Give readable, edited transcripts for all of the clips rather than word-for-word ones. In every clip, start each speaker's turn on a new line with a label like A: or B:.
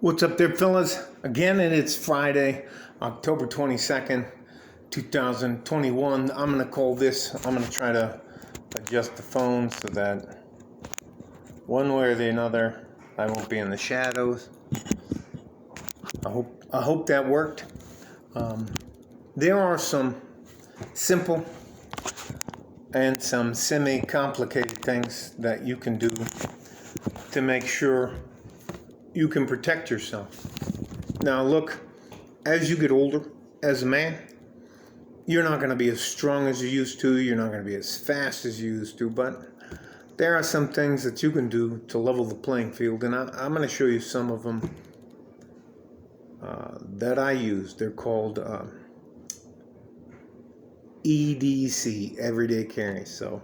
A: What's up there, fellas? Again, and it's Friday, October 22nd, 2021. I'm going to call this, I'm going to try to adjust the phone so that one way or the other, I won't be in the shadows. I hope that worked. There are some simple and some semi-complicated things that you can do to make sure you can protect yourself. Now look, as you get older, as a man, you're not going to be as strong as you used to, you're not going to be as fast as you used to, but there are some things that you can do to level the playing field, and I'm going to show you some of them that I use. They're called EDC, everyday carry. So,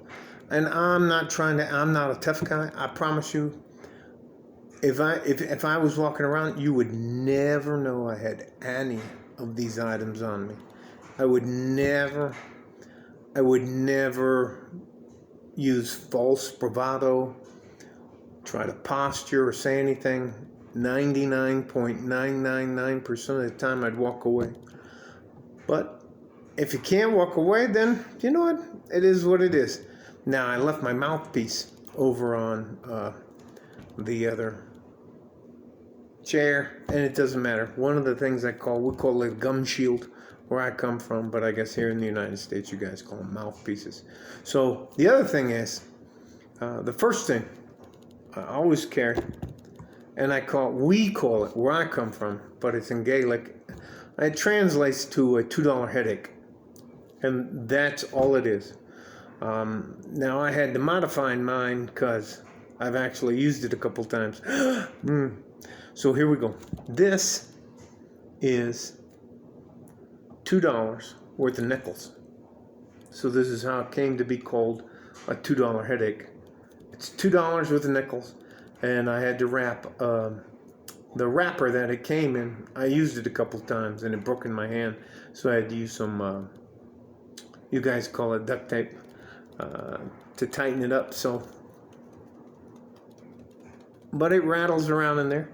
A: and I'm not a tough guy, I promise you. If I was walking around, you would never know I had any of these items on me. I would never use false bravado, try to posture or say anything. 99.999% of the time I'd walk away. But if you can't walk away, then you know what? It is what it is. Now, I left my mouthpiece over on the other chair, and it doesn't matter. One of the things we call it a gum shield where I come from, but I guess here in the United States you guys call them mouthpieces. So the other thing is, the first thing I always carry, and we call it where I come from, but it's in Gaelic. It translates to a $2 headache, and that's all it is. Now I had to modify mine because I've actually used it a couple times. So here we go. This is $2 worth of nickels. So this is how it came to be called a $2 headache. It's $2 worth of nickels, and I had to wrap the wrapper that it came in. I used it a couple times, and it broke in my hand, so I had to use some, you guys call it duct tape, to tighten it up. So, but it rattles around in there.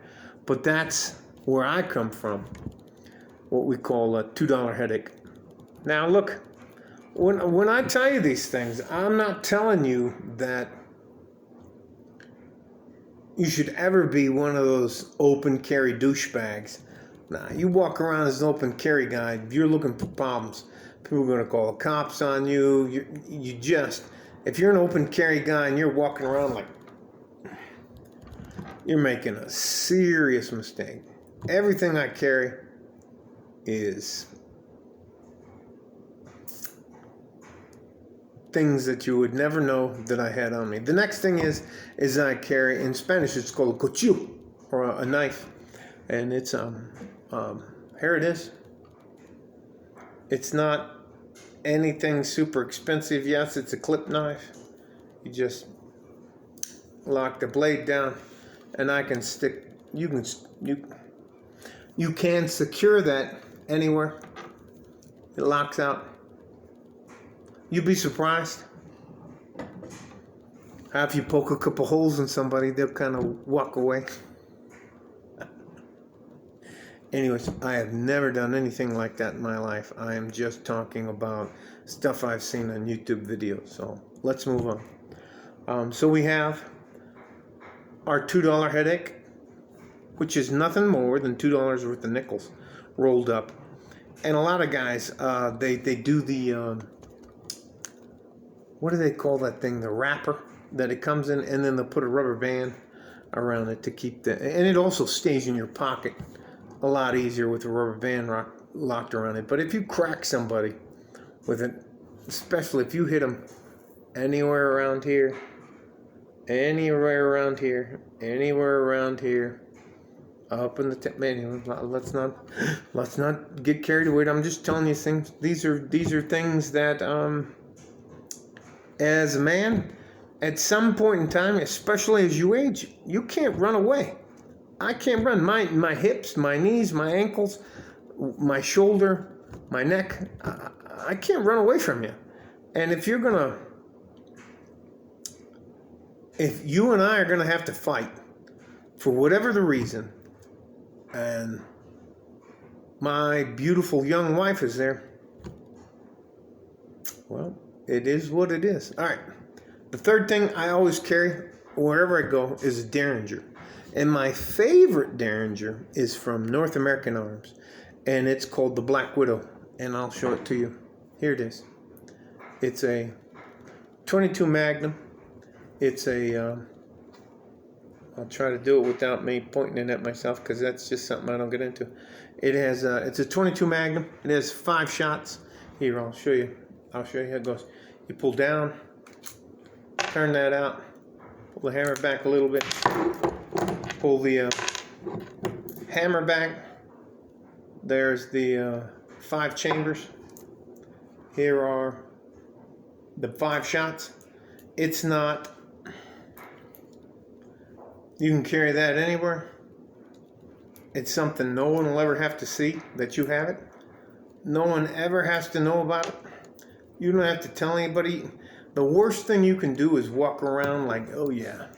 A: But that's where I come from, what we call a $2 headache. Now look, when I tell you these things, I'm not telling you that you should ever be one of those open carry douchebags. Nah, you walk around as an open carry guy, you're looking for problems. People are going to call the cops on you. If you're an open carry guy and you're walking around like, you're making a serious mistake. Everything I carry is things that you would never know that I had on me. The next thing is I carry, in Spanish it's called a cuchillo, or a knife, and it's here it is. It's not anything super expensive. Yes, it's a clip knife. You just lock the blade down, and I can stick. You can secure that anywhere. It locks out. You'd be surprised. If you poke a couple holes in somebody, they'll kind of walk away. Anyways, I have never done anything like that in my life. I am just talking about stuff I've seen on YouTube videos. So let's move on. So we have our $2 headache, which is nothing more than $2 worth of nickels rolled up. And a lot of guys, they do the, what do they call that thing? The wrapper that it comes in, and then they'll put a rubber band around it to keep and it also stays in your pocket a lot easier with a rubber band locked around it. But if you crack somebody with it, especially if you hit them anywhere around here, up in the tip. Man, let's not get carried away. I'm just telling you things. These are things that as a man, at some point in time, especially as you age, you can't run away. I can't run. My hips, my knees, my ankles, my shoulder, my neck, I can't run away from you. And if you and I are gonna have to fight for whatever the reason, And my beautiful young wife is there. Well, it is what it is. All right. The third thing I always carry wherever I go is a Derringer. And my favorite Derringer is from North American Arms. And it's called the Black Widow. And I'll show it to you. Here it is. It's a 22 Magnum. It's a... I'll try to do it without me pointing it at myself because that's just something I don't get into. It has... it's a 22 Magnum. It has 5 shots. Here, I'll show you. How it goes. You pull down. Turn that out. Pull the hammer back a little bit. Pull the hammer back. There's the 5 chambers. Here are the 5 shots. It's not... You can carry that anywhere. It's something no one will ever have to see that you have it. No one ever has to know about it. You don't have to tell anybody. The worst thing you can do is walk around like, oh yeah,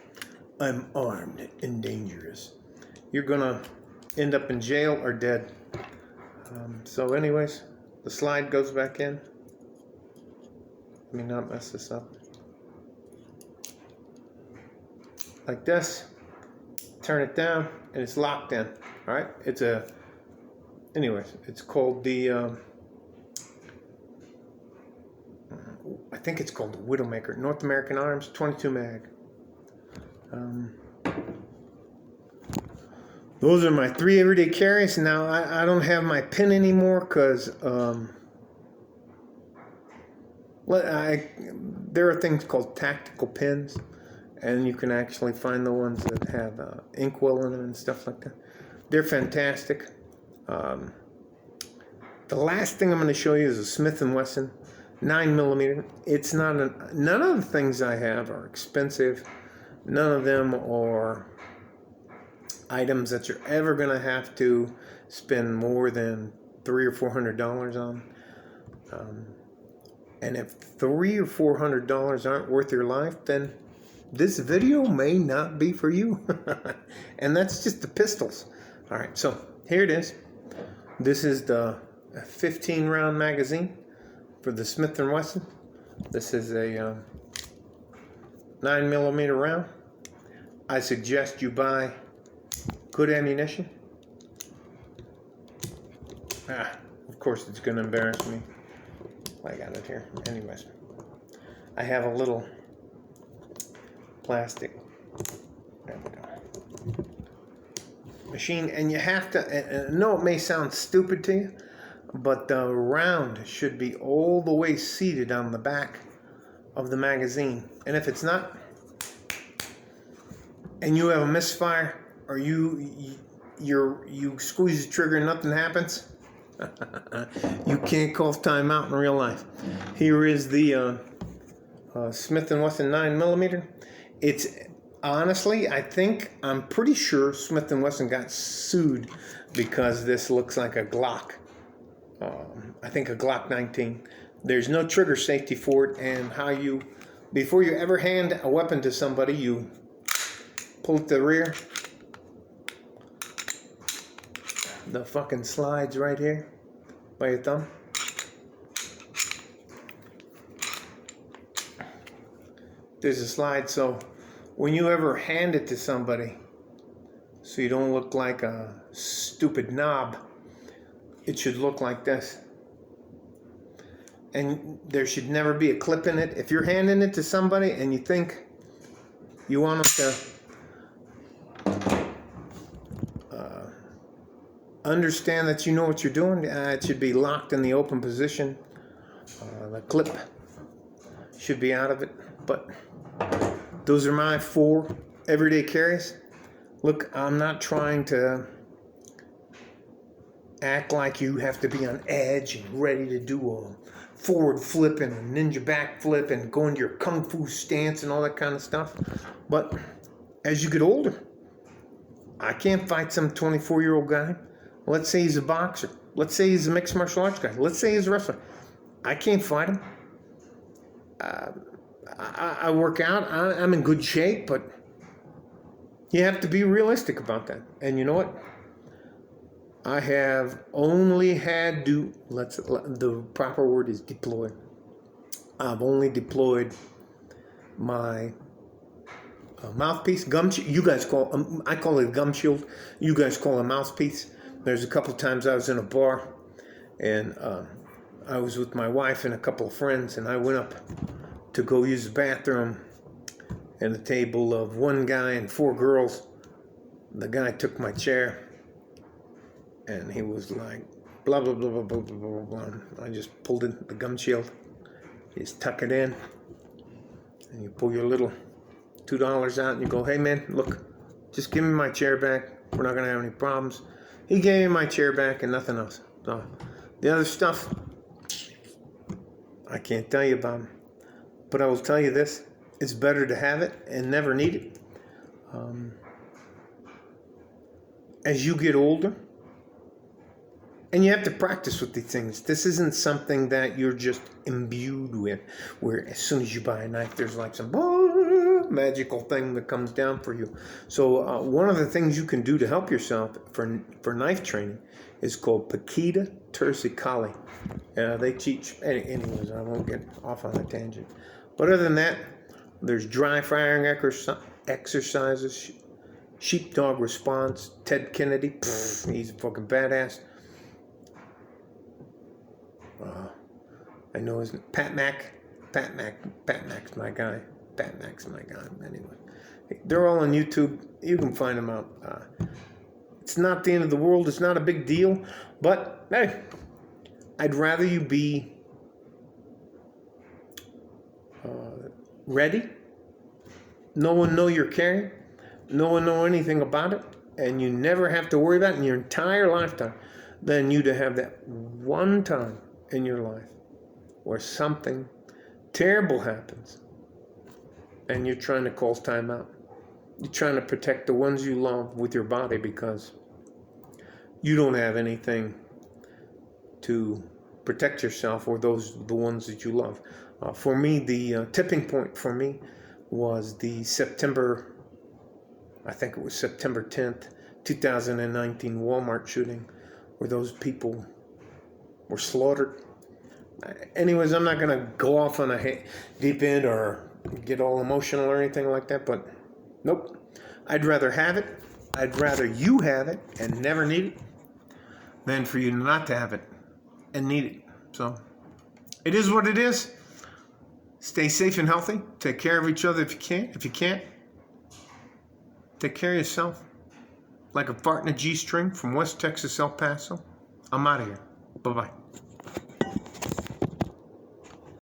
A: I'm armed and dangerous. You're gonna end up in jail or dead. So anyways, the slide goes back in. Let me not mess this up. Like this. Turn it down and it's locked in. All right. Anyways, it's called the, I think it's called the Widowmaker. North American Arms, 22 mag. Those are my 3 everyday carries. Now, I don't have my pin anymore because there are things called tactical pins, and you can actually find the ones that have inkwell in them and stuff like that. They're fantastic. The last thing I'm going to show you is a Smith & Wesson 9mm. It's not none of the things I have are expensive. None of them are items that you're ever going to have to spend more than $300 or $400 on. And if $300 or $400 aren't worth your life, then this video may not be for you. And that's just the pistols. All right, so here it is. This is the 15-round magazine for the Smith & Wesson. This is a 9mm round. I suggest you buy good ammunition. Of course it's going to embarrass me. I got it here. Anyways, I have a little plastic machine, and you have to, and I know it may sound stupid to you, but the round should be all the way seated on the back of the magazine. And if it's not, and you have a misfire, or you squeeze the trigger and nothing happens, you can't call timeout in real life. Here is the Smith & Wesson 9mm. It's honestly, I'm pretty sure Smith & Wesson got sued because this looks like a Glock. I think a Glock 19. There's no trigger safety for it, and before you ever hand a weapon to somebody, you pull it to the rear. The fucking slides right here by your thumb. There's a slide, so when you ever hand it to somebody, so you don't look like a stupid knob, it should look like this. And there should never be a clip in it. If you're handing it to somebody and you think you want them to understand that you know what you're doing, it should be locked in the open position. The clip should be out of it. But those are my 4 everyday carries. Look, I'm not trying to act like you have to be on edge and ready to do a forward flip and a ninja back flip and go into your kung fu stance and all that kind of stuff. But as you get older, I can't fight some 24-year-old guy. Let's say he's a boxer. Let's say he's a mixed martial arts guy. Let's say he's a wrestler. I can't fight him. I work out. I'm in good shape, but you have to be realistic about that. And you know what? I have only had to, the proper word is deploy. I've only deployed my mouthpiece, gum. You guys call, I call it a gum shield. You guys call it a mouthpiece. There's a couple times I was in a bar, and I was with my wife and a couple of friends, and I went up to go use the bathroom, and a table of one guy and four girls. The guy took my chair, and he was like, blah, blah, blah, blah, blah, blah, blah, blah. I just pulled in the gum shield. You just tuck it in, and you pull your little $2 out, and you go, hey, man, look, just give me my chair back. We're not going to have any problems. He gave me my chair back and nothing else. So the other stuff, I can't tell you about. But I will tell you this. It's better to have it and never need it. As you get older, and you have to practice with these things. This isn't something that you're just imbued with, where as soon as you buy a knife, there's like some magical thing that comes down for you. So one of the things you can do to help yourself for knife training is called protct terticale. They teach, anyways, I won't get off on a tangent. But other than that, there's dry firing exercises, sheepdog response, Ted Kennedy, he's a fucking badass. I know his Pat Mac's my guy. Pat Mac's my guy. Anyway, they're all on YouTube. You can find them out. It's not the end of the world. It's not a big deal. But hey, I'd rather you be ready. No one know you're carrying. No one know anything about it, and you never have to worry about it in your entire lifetime, than you to have that one time in your life where something terrible happens and you're trying to call time out. You're trying to protect the ones you love with your body because you don't have anything to protect yourself or the ones that you love. For me, the tipping point for me was the September 10th, 2019 Walmart shooting, where those people were slaughtered. Anyways, I'm not going to go off on a deep end or get all emotional or anything like that, but nope. I'd rather have it. I'd rather you have it and never need it than for you not to have it and need it. So it is what it is. Stay safe and healthy. Take care of each other if you can. If you can't, take care of yourself. Like a fart in a G-string from West Texas, El Paso. I'm out of here. Bye-bye.